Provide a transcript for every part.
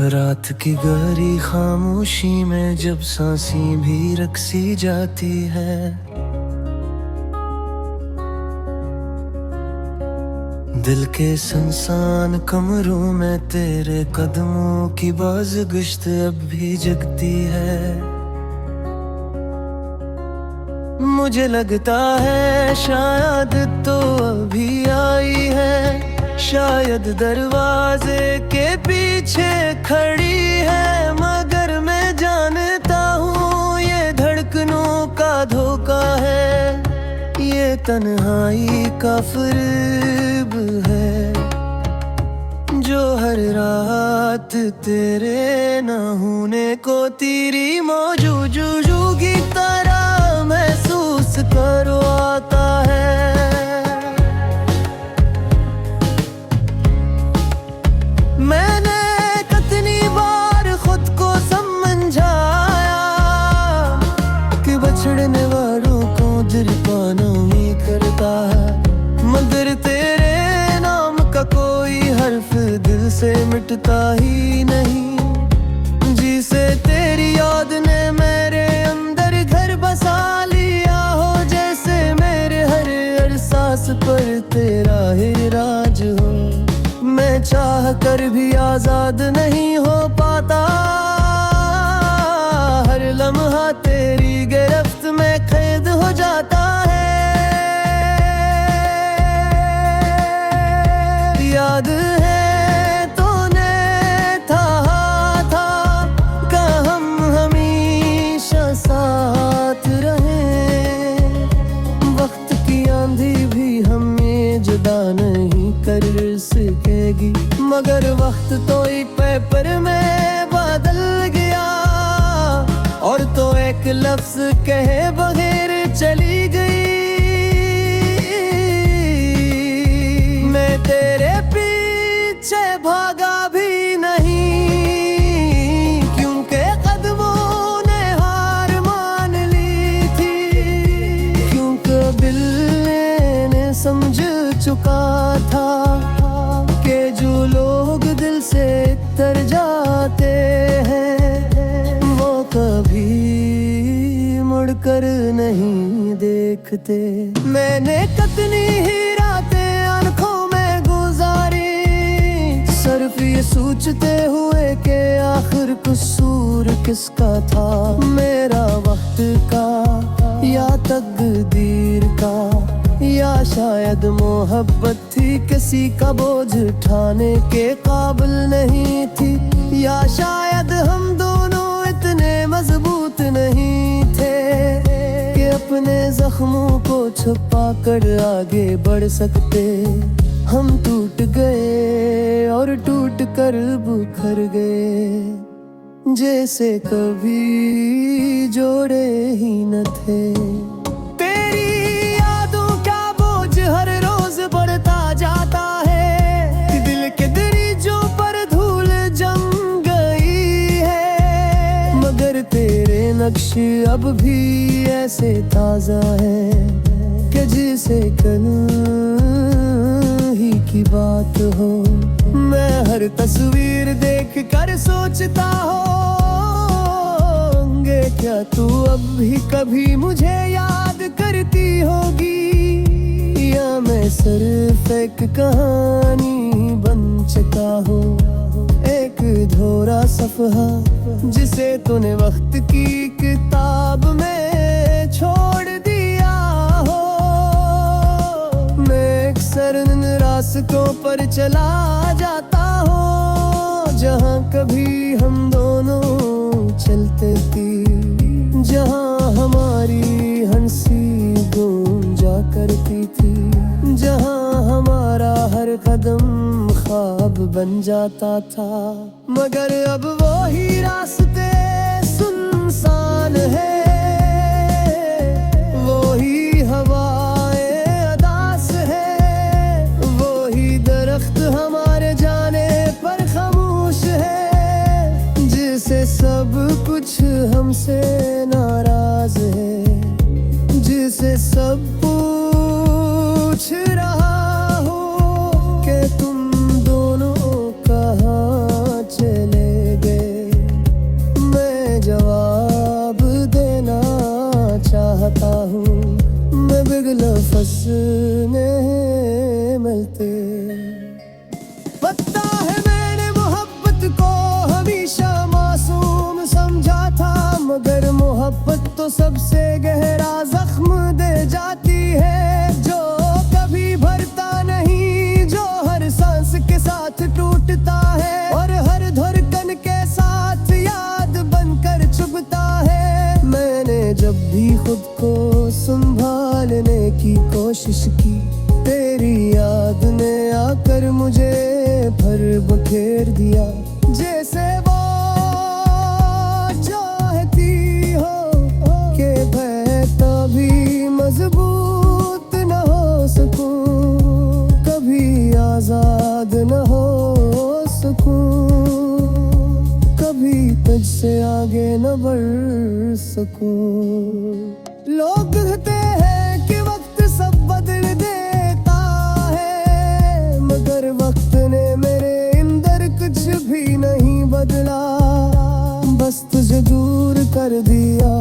रात की गहरी खामोशी में जब सांसें भी रकसी जाती है, दिल के सुनसान कमरों में तेरे कदमों की बाज़गश्त अब भी जगती है। मुझे लगता है शायद तो अभी आई है, शायद दरवाजे के पीछे खड़ी है, मगर मैं जानता हूँ ये धड़कनों का धोखा है, ये तन्हाई का फ़रेब है जो हर रात तेरे न होने को तेरी मौजूदगी की तरह महसूस करवाता है। मैंने कितनी बार खुद को समझाया कि बछड़ने वालों को दिल पाना ही करता है, मगर तेरे नाम का कोई हर्फ दिल से मिटता ही नहीं। जिसे तेरी याद ने मेरे अंदर घर बसा लिया हो, जैसे मेरे हर एहसास पर तेरा ही राज हो। मैं चाह कर भी आजाद नहीं हो पाता, हर लम्हा तेरी गिरफ्त में कैद हो जाता है। याद है तूने कहा था कि हम हमेशा साथ रहें, वक्त की आंधी भी हमें जुदा नहीं कर सकेगी, मगर वक्त तो एक पेपर में बदल गया और तो एक लफ्ज कहे बगैर चली गई। मैं तेरे पीछे भागा भी नहीं, क्योंकि कदमों ने हार मान ली थी, क्योंकि दिल ने समझ चुका था कि जो लोग दिल से तर जाते हैं वो कभी मुड़कर नहीं देखते। मैंने कितनी ही रातें आंखों में गुजारी, सिर्फ ये सोचते हुए कि आखिर कसूर किसका था, मेरा वक्त का या तकदीर का, या शायद मोहब्बत थी किसी का बोझ उठाने के काबिल नहीं थी, या शायद हम दोनों इतने मजबूत नहीं थे कि अपने जख्मों को छुपा कर आगे बढ़ सकते। हम टूट गए और टूट कर बिखर गए, जैसे कभी जोड़े ही न थे। जाता है दिल के दरीजों पर धूल जम गई है, मगर तेरे नक्श अब भी ऐसे ताजा है कि जैसे कल ही की बात हो। मैं हर तस्वीर देख कर सोचता होंगे क्या तू अब भी कभी मुझे याद करती होगी, या मैं सिर्फ एक कहानी बन चुका हूँ, एक अधूरा सफ़हा जिसे तूने वक्त की किताब में छोड़ दिया हो। मैं अक्सर इन रास्तों पर चला जाता हूँ जहाँ कभी हम दोनों चलते थे, जहाँ हमारी हंसी गूंजा करती थी, जहाँ हमारा हर कदम ख्वाब बन जाता था, मगर अब वो ही रास्ते सुनसान है, वो ही हवाएं अदास है, वो ही दरख्त हमारे जाने पर खामोश है, जिसे सब कुछ हमसे नाराज है, जिसे सब पूछ रहा हो कि तुम दोनों कहाँ चले मोहब्बत तो सबसे गहरा जख्म दे जाती है, जो कभी भरता नहीं, जो हर सांस के साथ टूटता है और हर धड़कन के साथ याद बनकर चुभता है। मैंने जब भी खुद को संभालने की कोशिश की, तेरी याद ने आकर मुझे भर बखेर दिया। जैसे वो चाहती हो कि मैं कभी मजबूत न हो सकूं, कभी आजाद न हो सकूं, कभी तुझसे आगे न बढ़ सकूं। लोग कहते हैं कि वक्त सब बदल देता है, मगर वक्त ने मेरे अंदर कुछ भी नहीं बदला। बस तुझे दूर कर दिया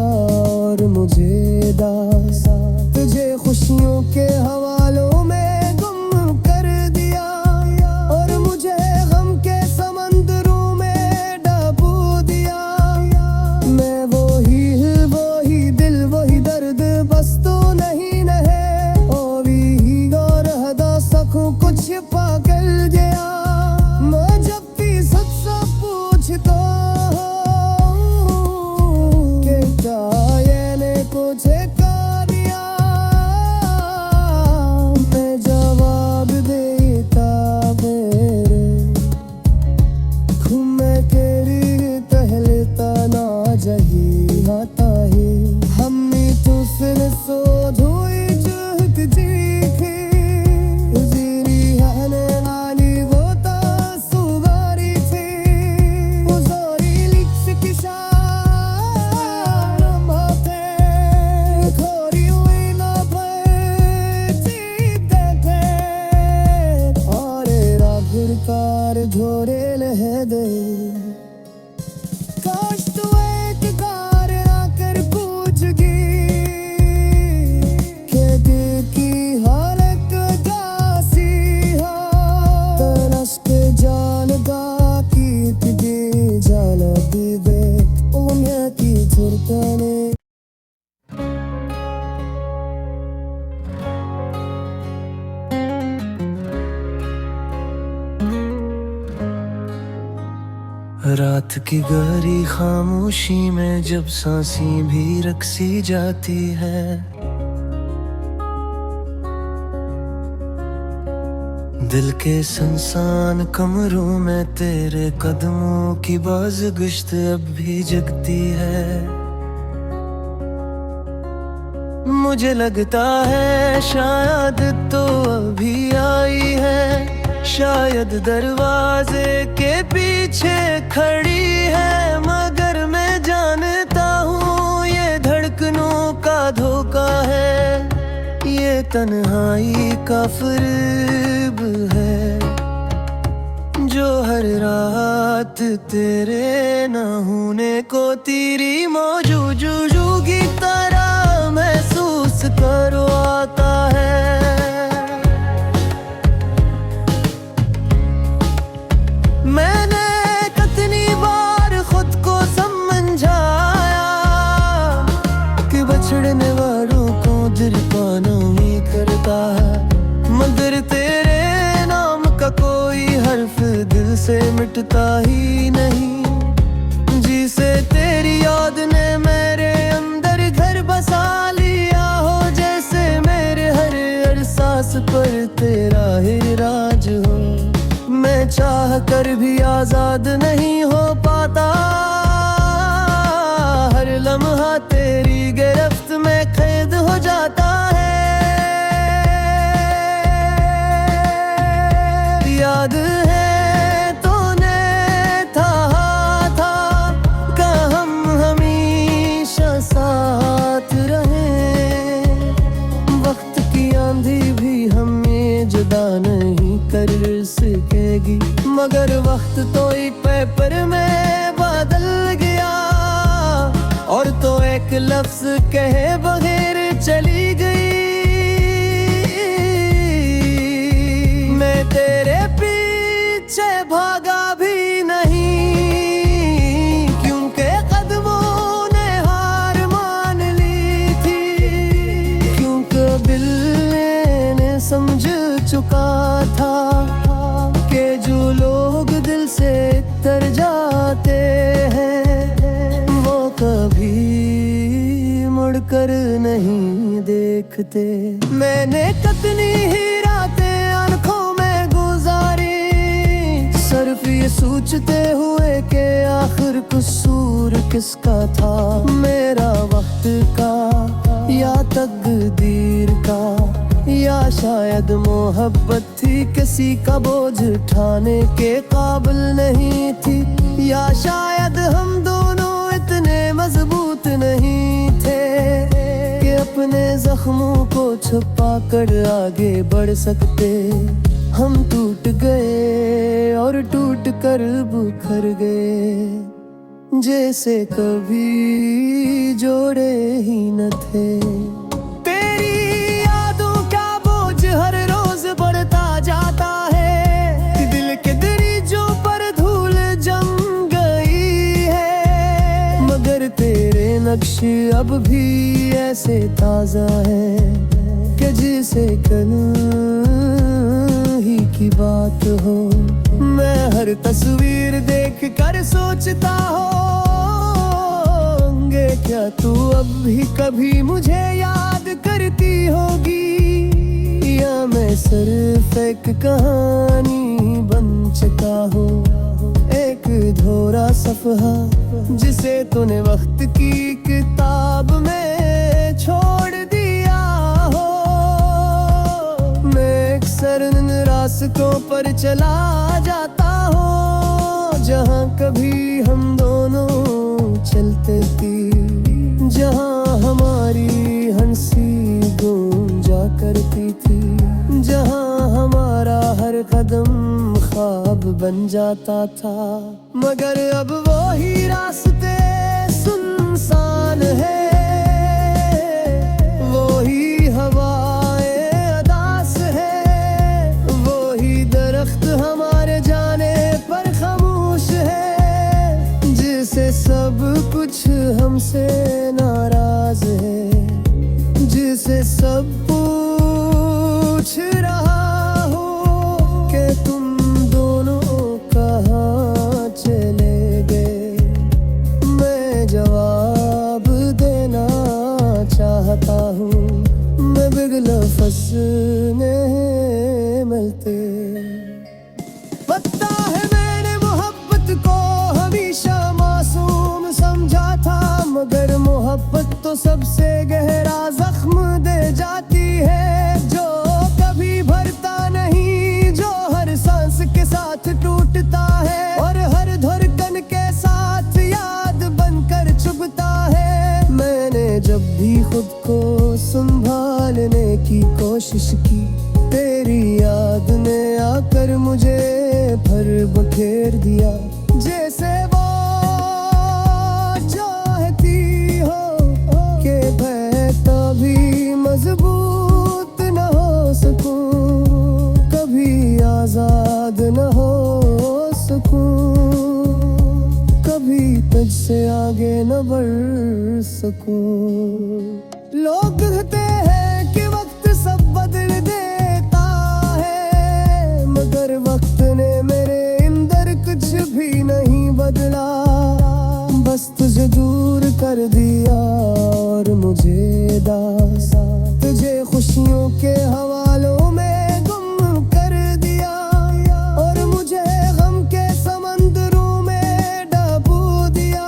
और मुझे दासा, तुझे खुशियों के हवालों में गुम कर दिया और मुझे गम के समंदरों में डुबो दिया। मैं वही दिल वही दर्द, बस तो नहीं रहे और भी और हदा सकूं कुछ पागल गया। मैं जब भी सबसे पूछता कि क्या ये कुछ कर दिया, मैं जवाब देता मेरे घूमे केरी टहलता ना जही आता है। हमने तो फिर सो धोई जुहद जीखी, उजीरी हने वाली वो सुवारी थी, उजोरी लिक्स की शाम होते खोरी हुई ना जीते थे और राघुरकार झोरे लह दे। काश तू एक कार आकर पूछगी कि दिल की हालत कैसी है, तरस के जानदा की तुझे जाला दे उम्र की धड़कने। रात की गहरी खामोशी में जब सांसें भी रकसी जाती है, दिल के सुनसान कमरों में तेरे कदमों की बाज़गश्त अब भी जगती है। मुझे लगता है शायद तो अभी आई है, शायद दरवाजे के पीछे खड़ी है, मगर मैं जानता हूँ ये धड़कनों का धोखा है, ये तन्हाई का फरेब है, जो हर रात तेरे न होने को तेरी मौजूदगी की तरह महसूस करवाता है। मैंने कितनी बार खुद को समझाया कि बछड़ने वालों को दिल पाना ही करता है, मगर तेरे नाम का कोई हर्फ दिल से मिटता ही नहीं। जिसे तेरी याद ने मेरे अंदर घर बसा लिया हो, जैसे मेरे हर एहसास पर तेरा ही राज हो। मैं चाह कर भी आजाद नहीं हो पाता, हर लम्हा तेरी गिरफ्त में कैद हो जाता है। याद है तूने था कि हम हमेशा साथ रहे, वक्त की आंधी भी हमें जुदा नहीं कर सकेगी, मगर वक्त तो एक पेपर में बदल गया और तो एक लफ्ज कहे बगैर चली गई। मैं तेरे पीछे भागा भी नहीं, क्योंकि कदमों ने हार मान कर नहीं देखते। मैंने कितनी ही रातें आंखों में गुजारी, सिर्फ ये सोचते हुए कि आखिर कसूर किसका था, मेरा वक्त का या तकदीर का, या शायद मोहब्बत थी किसी का बोझ उठाने के काबिल नहीं थी, या शायद हम दोनों इतने मजबूत नहीं थे कि अपने जख्मों को छुपा कर आगे बढ़ सकते। हम टूट गए और टूट कर बिखर गए, जैसे कभी जोड़े ही न थे। तेरी यादों का बोझ हर रोज बढ़ता जाता है, दिल के दरीजों पर धूल जम गई है, मगर तेरे नक्श अब भी ऐसे ताजा है कि जैसे कल ही की बात हो। मैं हर तस्वीर देख कर सोचता होंगे क्या तू अब भी कभी मुझे याद करती होगी, या मैं सिर्फ एक कहानी बन चुका हूँ, एक अधूरा सफ़हा जिसे तूने वक्त की किताब में छोड़ दिया हो। मैं अक्सर इन रास्तों पर चला जाता हूँ जहाँ कभी हम दोनों चलते थी, जहाँ हमारी हंसी गूंजा करती थी, जहाँ हमारा हर कदम ख्वाब बन जाता था, मगर अब वो ही रास्ते सुनसान है, वो ही हवाएं अदास है, वो ही दरख्त हमारे जाने पर खामोश है, जिसे सब कुछ हमसे नाराज है, जिसे सब पूछ रहा हो कि तुम दोनों कहाँ चले गए। मैं जवाब देना चाहता हूँ, मैं बिग लफ्ज़ नहीं मिलते। पता है मैंने मोहब्बत को हमेशा मासूम समझा था, मगर मोहब्बत तो सबसे गहरा जख्म दे जाती है, जो कभी भरता नहीं, जो हर सांस के साथ टूटता है और हर धड़कन के साथ याद बनकर चुभता है। मैंने जब भी खुद को संभालने की कोशिश की, तेरी याद ने आकर मुझे भर बखेर दिया, जैसे वो चाहती हो कि मैं कभी मजबूत न हो सकूं, कभी आजाद न हो सकूं, कभी तुझसे आगे न बढ़ सकूं। लोग कहते हैं कि वक्त सब बदल देता है, मगर वक्त ने मेरे अंदर कुछ भी नहीं बदला, बस तुझे दूर कर दिया और मुझे दासा, तुझे खुशियों के हवालों में गुम कर दिया और मुझे गम के समंदरों में डुबो दिया।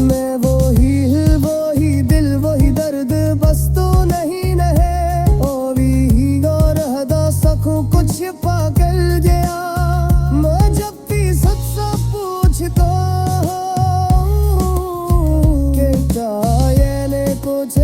मैं वही दिल वही दर्द, बस तो नहीं है और ही और हदा सकूं कुछ पागल गया। मैं जब भी सबसे पूछता हूँ कि क्या ये ने कुछ